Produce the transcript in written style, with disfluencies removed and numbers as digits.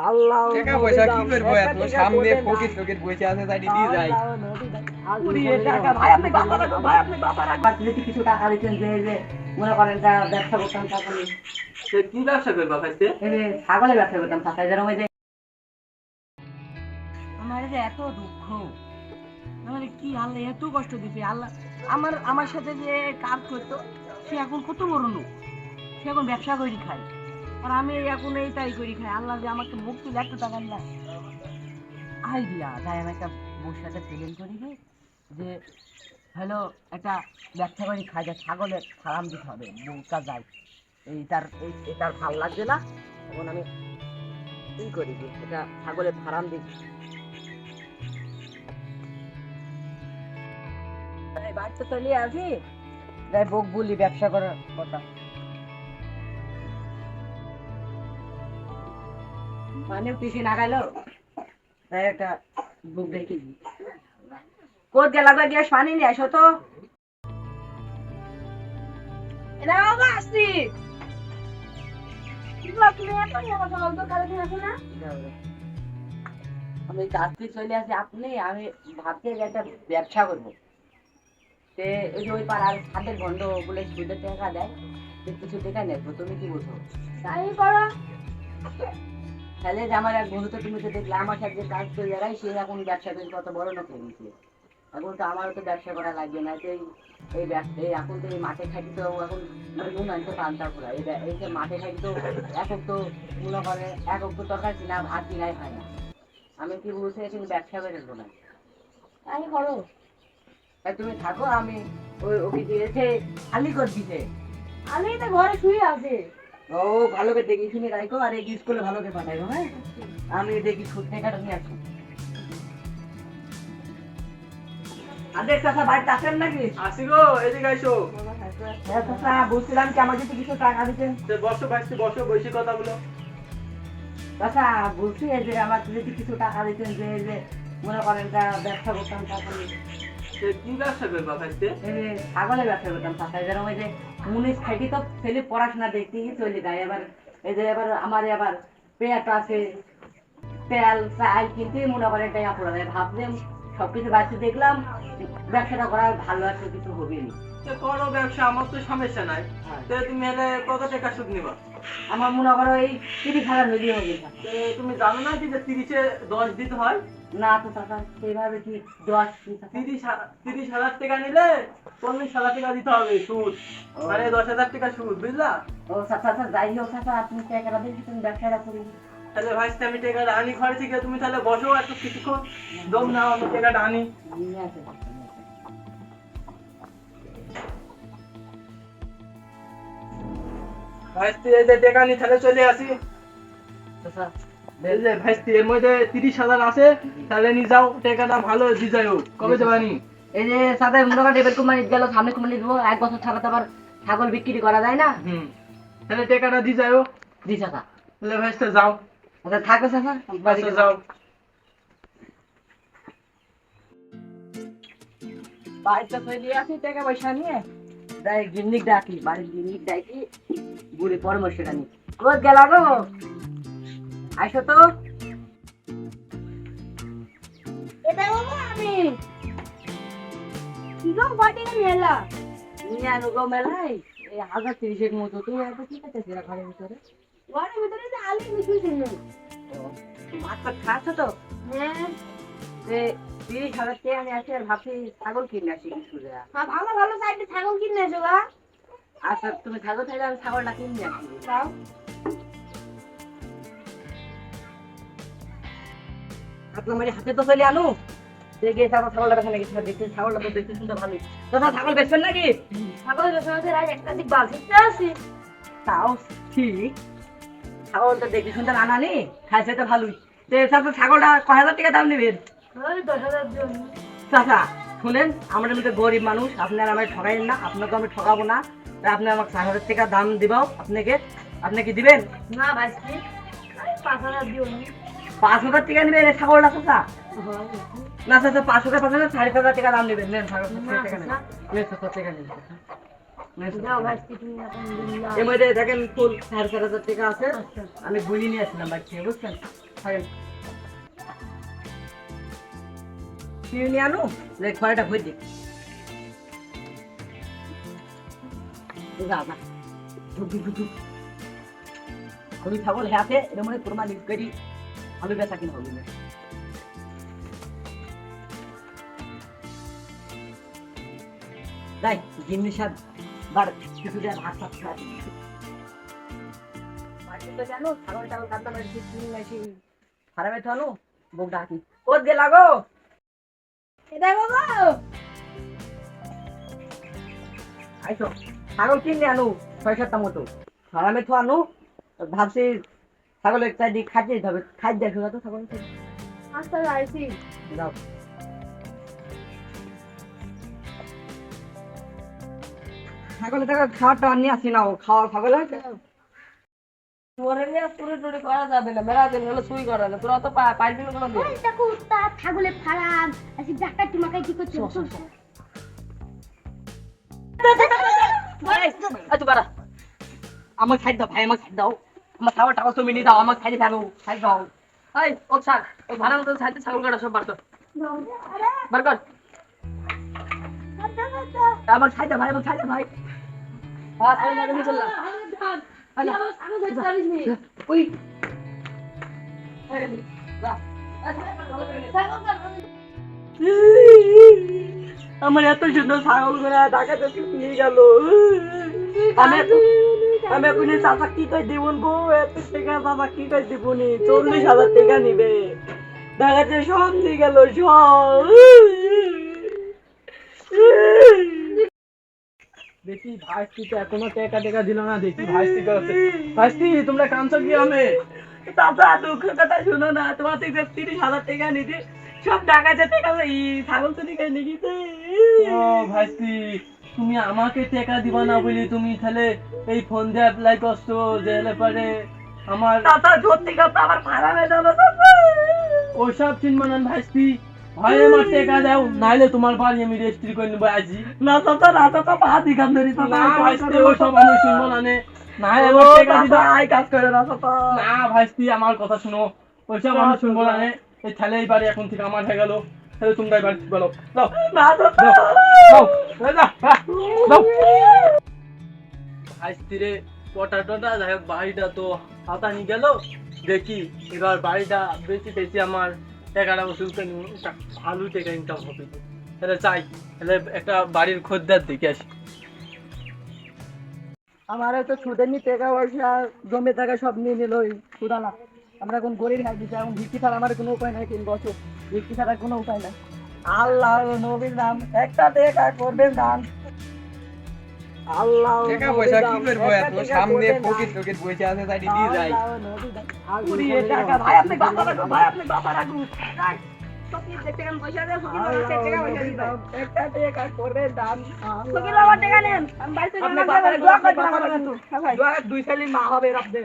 আল্লাহ টাকা পয়সা কি করবো এত সামনে ফকির ফকির বসে আছে তাই দিয়ে যায় টাকা ভাই আপনি বাবা রাখুন ভাই আপনি বাবা রাখুন যদি কিছু টাকা দিতেন যে মনে করেন ব্যবসা করতাম তখন কি ব্যবসা করবা ভাইতে ছাগলের ব্যবসা করতাম চাচা যেরকম যে আমার যে এত দুঃখ আমার কি আল্লাহ এত কষ্ট দিছে আল্লাহ আমার সাথে যে কাজ করতো সে এখন কত বড় লোক সে এখন ব্যবসা করি খায় আর আমি এখন এইটাই করি খাই আল্লাহ যে আমাকে মুক্তি একটু টাকা না আইডিয়া তাই আমি একটা বউর সাথে প্রেম করি যে হ্যালো একটা ব্যবসা করি খাই যা ছাগলের ফার্ম দিতে হবে বউটা যাই এটার ভাল লাগছে না এখন আমি কি করি এটা ছাগলের ফার্ম দিই বাড়িতে চলে আসি তাই বউক বলি ব্যবসা করার কথা মানে পিসি না খাইলো তাই একটা বুক দেখি কোট গেলা করে গ্লাস পানি নিয়ে আসো তো এটা বাবা আসছি আমি কাজ থেকে চলে আসি আপনি আমি ভাবছি যে একটা ব্যবসা করবো সে ওই যে ওই পাড়ার হাতের গন্ড বলে সুদের টাকা দেয় সে কিছু টাকা নেবো তুমি কি বলছো তাই করো তাহলে আমার এক বন্ধু তো তুমি তো দেখলে আমার সাথে কাজ করে যারাই সে এখন ব্যবসা করে কত বড় লোক হয়ে গেছে এখন তো আমারও তো ব্যবসা করা লাগবে না তো এই ব্যবসা এখন তো এই মাঠে থাকি তো এখন নুন আনতে পান্তা করা এই যে মাঠে থাকি তো একক তো মনে করে একক তো তরকারি কিনা ভাত কিনাই হয় না আমি কি বলছি তুমি ব্যবসা করে দেবো না তাই করো তাই তুমি থাকো আমি ওই ওকে দিয়েছে খালি করে দিছে আমি তো ঘরে শুয়ে আছে ও ভালো করে দেখি শুনে রাখো আর এই স্কুলে ভালো করে পাঠাইবো হ্যাঁ আমি দেখি ছুট টাকাটা নিয়ে আসবো আদেশ চাচা বাড়িতে আসেন নাকি আসি গো এদিকে আইসো হ্যাঁ চাচা বলছিলাম কি আমাকে যদি কিছু টাকা দিতেন বসো ভাইতে বসো বসে কথা বলো চাচা বলছি যে আমার যদি কিছু টাকা দিতেন যে মনে করেন ব্যবসা করতাম তখন কি ব্যবসা করবা ভাইতে ছাগলের ব্যবসা করতাম চাচা যেরকম ওই যে মুনিশ খাইটি তো ছেলে পড়াশোনা দেখতে চলে যায় এবার এই যে এবার আমার এবার পেট আছে তেল চাল কিনতে মনে করেন এটাই আপনারা ভাবলাম সবকিছু বাড়িতে দেখলাম ব্যবসাটা করার ভালো আছে কিছু হবে না করো ব্যবসা আমার তো সমস্যা নাই তুমি এলে কত টাকা সুদ নিবা আমার মনে করো এই 30,000 নদী হবে তুমি জানো না যে 30-এ 10 দিতে হয় না তো চাচা সেইভাবে কি 30,000 টাকা নিলে 40,000 টাকা দিতে হবে সুদ মানে 10,000 টাকা সুদ বুঝলা ও চাচা যাই হোক চাচা আপনি টাকাটা দিয়ে তুমি ব্যবসাটা করি তাহলে ভাই আমি টাকাটা আনি ঘরে থেকে তুমি তাহলে বসো একটু কিছুক্ষণ দম নাও আমি টাকাটা আনি ভাইস্তি এই যে টাকা নি তাহলে চলে আসি এই যে ভাইস্তি এর মধ্যে 30,000 আছে তাহলে নি যাও টাকাটা ভালো দি যাও কবে যাবানি এই যে সাদা মুন্ডা টেবিল কুমারী গেল সামনে কুমারী দিব এক বছর ছাড়া তো আবার ছাগল বিক্রি করা যায় না তাহলে টাকাটা দি যাও দি চাচা তাহলে ভাইস্তি যাও আচ্ছা থাকো চাচা বাড়িতে যাও বাড়িতে চলে আসি টাকা পয়সা নিয়ে যাই গিন্নিক ডাকি বাড়ির গিন্নিক ডাকি বুড়ি পরামর্শটা নি কোথ গেল গো আইসো তো এটা বাবা আমি কিলো বাড়ি মেলা নিয়ে আনো গো মেলাই এই 1,30,000 মতো তুমি এত কি করতেছিস ঘরের ভিতরে ঘরের ভিতরে যে আলু মিশিয়েছি না ভাত খাচ্ছ তো হ্যাঁ যে 30,000 টাকা আমি আসি আর ভাবছি ছাগল কিনে আসি কিছু দেয়া হ্যাঁ ভালো ভালো সাইডে ছাগল কিনে এসো গা আচ্ছা তুমি ছাগল থাকলে আমি ছাগলটা কিনে আসি তাও আপনার মানে হাতে তো চলে আনো দেখে তারপর ছাগলটা বেছে নাকি দেখতে ছাগলটা তো দেখতে শুনতে ভালোই দাদা ছাগল বেচবেন নাকি ছাগলের পেছনে রাত একটা দিক বাল শিখতে আসি তাও ঠিক ছাগলটা দেখতে শুনতে আনা নি খাইছে তো ভালোই তারপর ছাগলটা কয় হাজার টাকা দাম নেবেন ওই 10,000 জন চাচা শুনেন আমরা মতো গরিব মানুষ আপনার আমায় ঠকাইন না আপনাকে আমি ঠকাবো না তাই আপনি আমাকে 4,000 টাকা দাম দিবাও আপনি কি দিবেন না ভাইস্তি 5,000 দিও নি 5,000 টাকা নেবেন এই ছাগলটা চাচা না চাচা 5,000 5,500 টাকা দাম নেবেন নেন 5,000 টাকা নেন 5,000 টাকা নেন যাও ভাইস্তি তুমি এখন দিন এর মধ্যে দেখেন ফুল 4,500 টাকা আছে আমি গুলি নিয়ে আসলাম বাড়ি থেকে বুঝছেন নিয়ে আনো যে খড়টা ভরে দিই আমি ছাগল হাতে এটা মনে কোরবানি করি আমি বেচা কিনা হবে না যাই জিনিস সব বার কিছু দেয় ভাত টাত খাই তো জানো ছাগল টাগল কাটতে পারি কিছু খারাপে তো আনো বুক ডাকি কোদ গে লাগো এটা বাবা আইসো ছাগল কিনে আনো ৬-৭টা মতো খারাপে তো আনো ভাবছি ছাগলের চাইদিক খাইতে দিতে হবে খাই দেখো তো ছাগল আচ্ছা আইছি যাও ছাগলের টাকা খাওয়াটা নিয়ে আসি নাও খাওয়া ছাগল তোরে নিয়ে পুরো টুরি করা যাবে না মেরা দিন হলো সুই করা না তোরা তো পাইবি না কোনো দিন এটা কুত্তা ছাগলে ফারাম আসি ডাক্তার তোমাকে কি করছো আচ্ছা বারা আমার খাই দাও ভাই আমার খাই দাও আমার খাওয়ার টাকা তুমি নিয়ে দাও আমার খাই ফেলো খাই দাও এই ও ছাগ ও ভাড়া মতো সাইতে ছাগল কাটা সব বার কর বার কর আমার খাই দাও ভাই আমার খাই দাও ভাই আর আরে না তুমি চল ওই আমার এত সুন্দর ছাগল গুলা ঢাকাতে নিয়ে গেল আমি এখন চাচা কি করে দিবন গো এত টাকা চাচা কি করে দিবনি 40,000 টাকা নিবে ঢাকাতে সব নিয়ে গেল সব দেখি ভাইস্তি তো এখনো টাকা দিল না দেখি ভাইস্তি করছে ভাইস্তি তোমরা কাঁদছো কি আমি চাচা দুঃখের কথা শুনো না তোমার থেকে 30,000 টাকা নিতে সব ঢাকাতে টাকা এই ছাগল তো নিয়ে গেছে ও ভাইস্তি তুমি আমাকে টাকা দিবা না বলি তুমি তাহলে এই ফোন দিয়ে অ্যাপ্লাই করছো যে হলে পরে আমার চাচা সত্যি কথা আমার ভাড়া হয়ে যাবে ওইসব চিনব না ভাইস্তি হয় আমার টাকা দাও নাইলে তোমার বাড়ি আমি রেজিস্ট্রি করে নেবো আজই না চাচা পাহাড়ি কাম ধরি না ভাইস্তি ওইসব আমি শুনবো না নে না আমার টাকা দিবা আই কাজ করে না চাচা না ভাইস্তি আমার কথা শুনো ওইসব আমি শুনবো না নে এই তাহলে এই বাড়ি এখন থেকে আমার হয়ে গেল তাহলে তোমরা এই বাড়ি বলো দাও না চাচা দাও দাও ভাইস্তিরে পটাটোটা যাই হোক বাড়িটা তো হাতা নিয়ে গেল দেখি এবার বাড়িটা বেশি বেশি আমার টাকাটা ওষুধ ভালো টাকা ইনকাম হবে তাহলে চাই তাহলে একটা বাড়ির খদ্দের দেখে আসি আমার তো সুদের নি টাকা পয়সা জমে টাকা সব নিয়ে নিল সুদালা আমরা এখন গরিব হয়ে গেছি এখন ভিক্ষি ছাড়া আমার কোনো উপায় নাই 3 বছর ভিক্ষি ছাড়া কোনো উপায় নাই আল্লাহ নবীর নাম একটা টাকা করবেন দান আল্লাহ টাকা পয়সা কি করবো এত সামনে পকেট টকেট বসে আছে তাই দিয়ে যাই কুড়িয়ে টাকা ভাই আপনি বাবা রাখুন একটা টাকা করবেন দান টাকা নেন আমি বাড়িতে আপনি বাবা দোয়া করবেন 2 সালের মা হবে রাখবে